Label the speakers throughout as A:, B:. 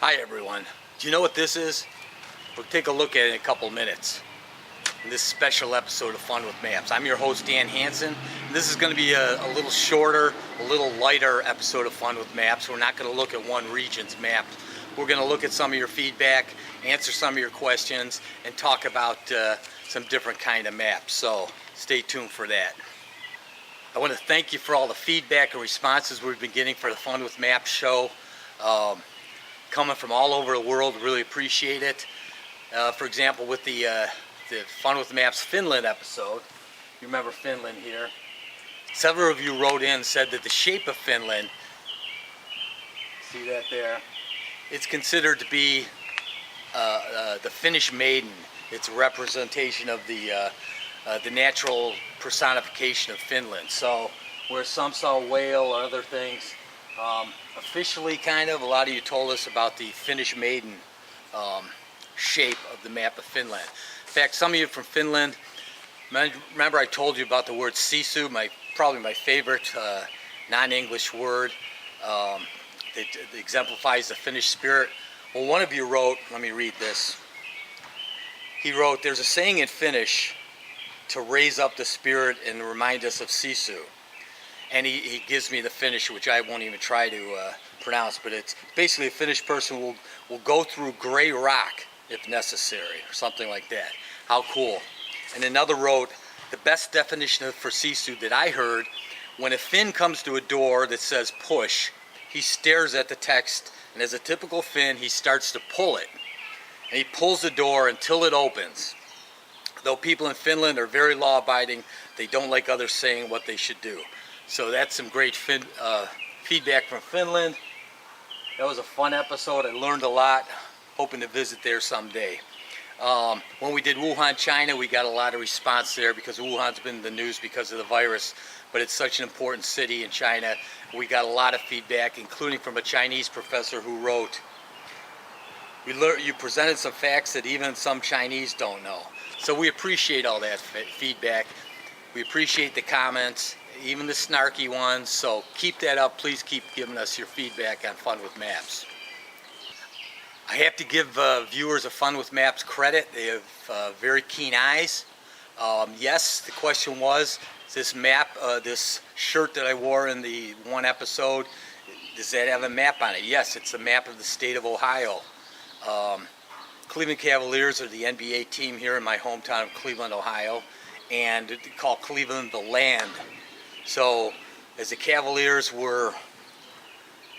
A: Hi everyone. Do you know what this is? We'll take a look at it in a couple minutes. In this special episode of Fun with Maps. I'm your host Dan Hanson. This is going to be a little shorter, a little lighter episode of Fun with Maps. We're not going to look at one region's map. We're going to look at some of your feedback, answer some of your questions, and talk about some different kind of maps. So stay tuned for that. I want to thank you for all the feedback and responses we've been getting for the Fun with Maps show. Coming from all over the world, really appreciate it. For example, with the Fun with Maps Finland episode, you remember Finland here. Several of you wrote in and said that the shape of Finland, see that there, it's considered to be the Finnish maiden. It's a representation of the natural personification of Finland. So where some saw a whale or other things, officially kind of, a lot of you told us about the Finnish maiden shape of the map of Finland. In fact, some of you from Finland, remember I told you about the word sisu, probably my favorite non-English word that exemplifies the Finnish spirit. Well, one of you wrote, let me read this. He wrote, there's a saying in Finnish to raise up the spirit and remind us of sisu. And he gives me the Finnish, which I won't even try to pronounce, but it's basically a Finnish person will go through gray rock if necessary, or something like that. How cool. And another wrote, the best definition for sisu that I heard, when a Finn comes to a door that says push, he stares at the text, and as a typical Finn, he starts to pull it. And he pulls the door until it opens. Though people in Finland are very law-abiding, they don't like others saying what they should do. So that's some great feedback from Finland. That was a fun episode. I learned a lot. Hoping to visit there someday. When we did Wuhan, China, we got a lot of response there because Wuhan's been in the news because of the virus, but it's such an important city in China. We got a lot of feedback, including from a Chinese professor who wrote, you presented some facts that even some Chinese don't know. So we appreciate all that feedback. We appreciate the comments, even the snarky ones. So keep that up. Please keep giving us your feedback on Fun with Maps. I have to give viewers of Fun with Maps credit. They have very keen eyes. Yes, the question was, this map, this shirt that I wore in the one episode, does that have a map on it? Yes, it's the map of the state of Ohio. Cleveland Cavaliers are the NBA team here in my hometown of Cleveland, Ohio, and they call Cleveland the land. So as the Cavaliers were,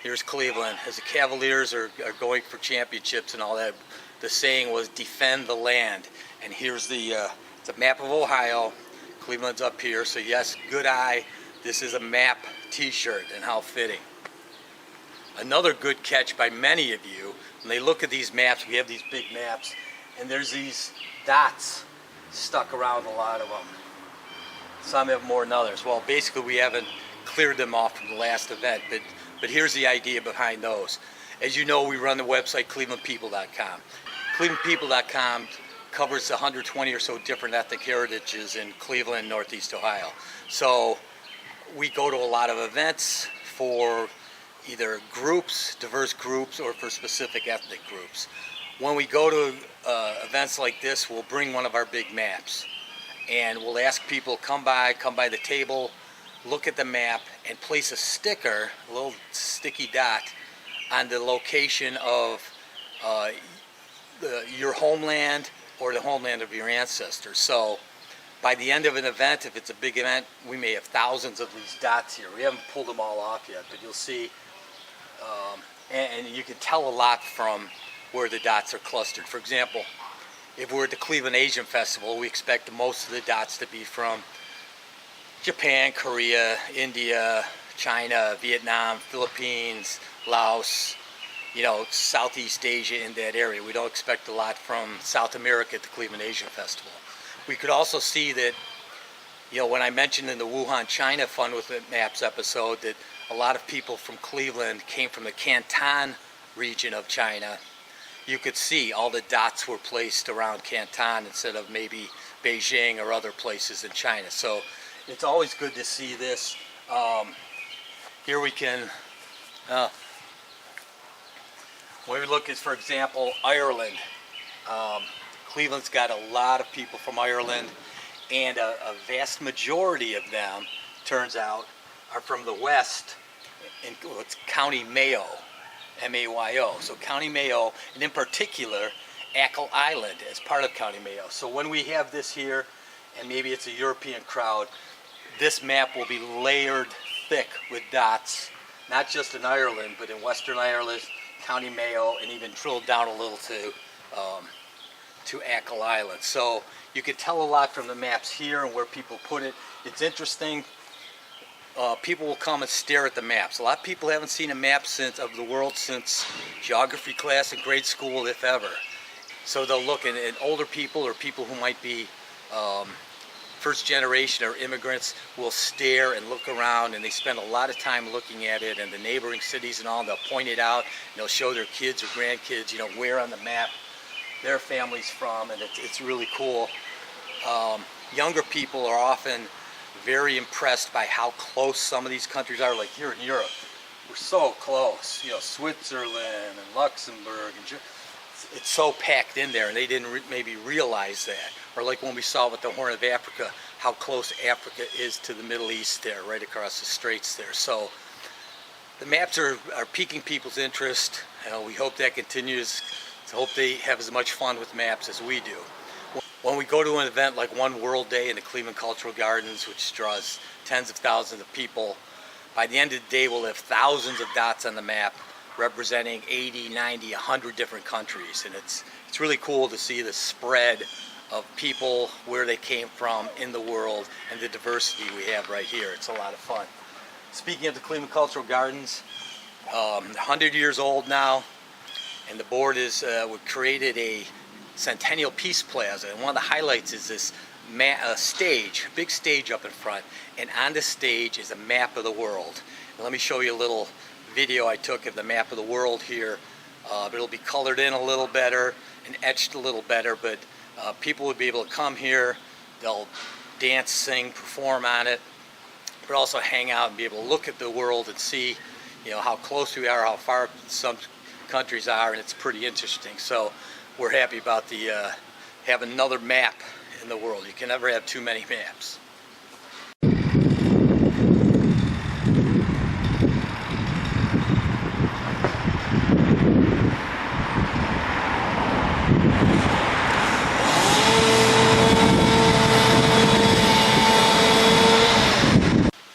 A: here's Cleveland, as the Cavaliers are going for championships and all that, the saying was defend the land. And here's the map of Ohio. Cleveland's up here, so yes, good eye. This is a map t-shirt, and how fitting. Another good catch by many of you, when they look at these maps, we have these big maps, and there's these dots stuck around a lot of them. Some have more than others. Well, basically we haven't cleared them off from the last event, but here's the idea behind those. As you know, we run the website clevelandpeople.com. Clevelandpeople.com covers 120 or so different ethnic heritages in Cleveland, Northeast Ohio. So we go to a lot of events for either groups, diverse groups, or for specific ethnic groups. When we go to events like this, we'll bring one of our big maps, and we'll ask people, come by the table, look at the map, and place a sticker, a little sticky dot, on the location of your homeland or the homeland of your ancestors. So by the end of an event, if it's a big event, we may have thousands of these dots here. We haven't pulled them all off yet, but you'll see, and you can tell a lot from where the dots are clustered. For example, if we're at the Cleveland Asian Festival, we expect most of the dots to be from Japan, Korea, India, China, Vietnam, Philippines, Laos, Southeast Asia, in that area. We don't expect a lot from South America at the Cleveland Asian Festival. We could also see that, when I mentioned in the Wuhan, China Fun with Maps episode that a lot of people from Cleveland came from the Canton region of China, you could see all the dots were placed around Canton instead of maybe Beijing or other places in China. So it's always good to see this. Here we can When we look at, for example, Ireland, Cleveland's got a lot of people from Ireland, and a vast majority of them, turns out, are from the west in what's County Mayo, M-A-Y-O. So County Mayo, and in particular, Achill Island as part of County Mayo. So when we have this here, and maybe it's a European crowd, this map will be layered thick with dots, not just in Ireland, but in Western Ireland, County Mayo, and even drilled down a little to Achill Island. So you can tell a lot from the maps here and where people put it. It's interesting. People will come and stare at the maps. A lot of people haven't seen a map of the world since geography class in grade school, if ever. So they'll look, and older people or people who might be first generation or immigrants will stare and look around, and they spend a lot of time looking at it and the neighboring cities and all, and they'll point it out, and they'll show their kids or grandkids, you know, where on the map their family's from, and it's really cool. Younger people are often very impressed by how close some of these countries are. Like here in Europe, we're so close, you know, Switzerland and Luxembourg, and it's so packed in there, and they didn't maybe realize that. Or like when we saw with the Horn of Africa, how close Africa is to the Middle East there, right across the straits there. So the maps are piquing people's interest. We hope that continues. I hope they have as much fun with maps as we do. When we go to an event like One World Day in the Cleveland Cultural Gardens, which draws tens of thousands of people, by the end of the day we'll have thousands of dots on the map representing 80, 90, 100 different countries. And it's really cool to see the spread of people, where they came from in the world, and the diversity we have right here. It's a lot of fun. Speaking of the Cleveland Cultural Gardens, 100 years old now, and the board is we created a Centennial Peace Plaza, and one of the highlights is this stage, big stage up in front, and on the stage is a map of the world. And let me show you a little video I took of the map of the world here. It'll be colored in a little better and etched a little better, but people would be able to come here, they'll dance, sing, perform on it, but also hang out and be able to look at the world and see, you know, how close we are, how far some countries are, and it's pretty interesting. So we're happy about having another map in the world. You can never have too many maps.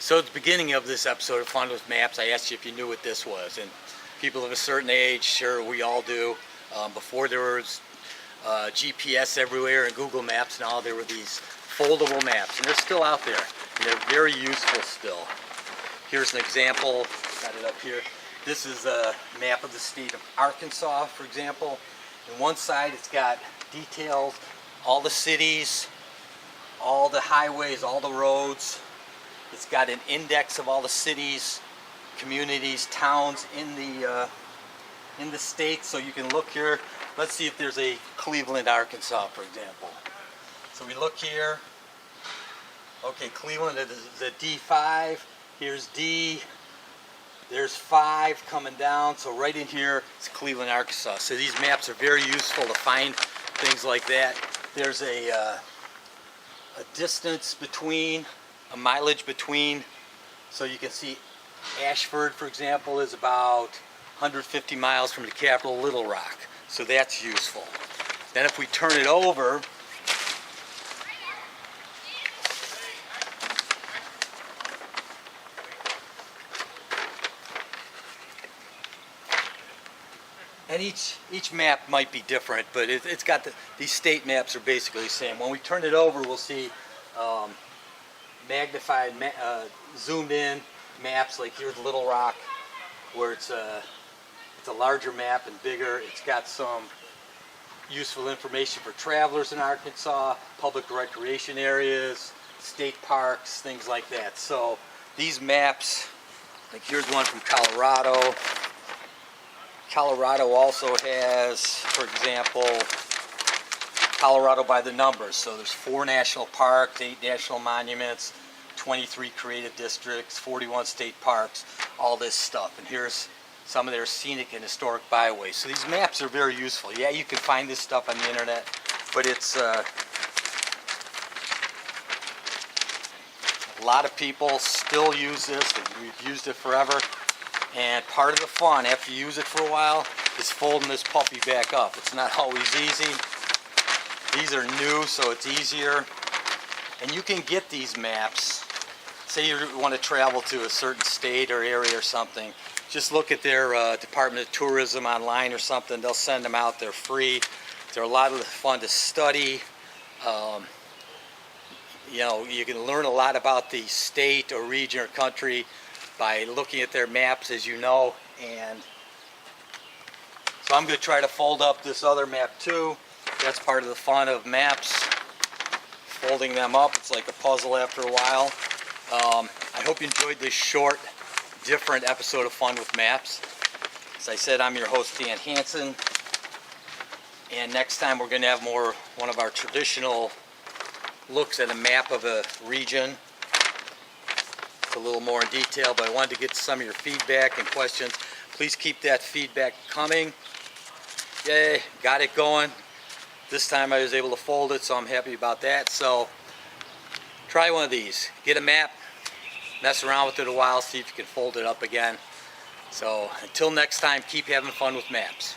A: So at the beginning of this episode of Fun with Maps, I asked you if you knew what this was, and people of a certain age, sure, we all do. Before there was GPS everywhere and Google Maps and all, there were these foldable maps, and they're still out there, and they're very useful still. Here's an example, got it up here. This is a map of the state of Arkansas, for example. On one side it's got detailed all the cities, all the highways, all the roads. It's got an index of all the cities, communities, towns in the state, so you can look here. Let's see if there's a Cleveland, Arkansas, for example. So we look here. Okay, Cleveland is a D5. Here's D. There's 5 coming down. So right in here is Cleveland, Arkansas. So these maps are very useful to find things like that. There's a distance between, a mileage between. So you can see Ashford, for example, is about 150 miles from the capital, Little Rock. So that's useful. Then if we turn it over, and each map might be different, but it's got these state maps are basically the same. When we turn it over, we'll see magnified, zoomed in maps. Like here's Little Rock, where it's a larger map and bigger. It's got some useful information for travelers in Arkansas, public recreation areas, state parks, things like that. So these maps, like here's one from Colorado. Colorado also has, for example, Colorado by the numbers. So there's 4 national parks, 8 national monuments, 23 creative districts, 41 state parks, all this stuff. And here's some of their scenic and historic byways. So these maps are very useful. Yeah, you can find this stuff on the internet, but it's a lot of people still use this. We've used it forever, and part of the fun after you use it for a while is folding this puppy back up. It's not always easy. These are new, so it's easier. And you can get these maps. Say you want to travel to a certain state or area or something. Just look at their Department of Tourism online or something. They'll send them out. They're free. They're a lot of fun to study. You know, you can learn a lot about the state or region or country by looking at their maps, as you know. And so I'm going to try to fold up this other map too. That's part of the fun of maps, folding them up. It's like a puzzle after a while. I hope you enjoyed this short, different episode of Fun with Maps. As I said, I'm your host, Dan Hanson. And next time we're going to have one of our traditional looks at a map of a region. It's a little more in detail, but I wanted to get some of your feedback and questions. Please keep that feedback coming. Yay, got it going. This time I was able to fold it, so I'm happy about that. So try one of these. Get a map, mess around with it a while, see if you can fold it up again. So until next time, keep having fun with maps.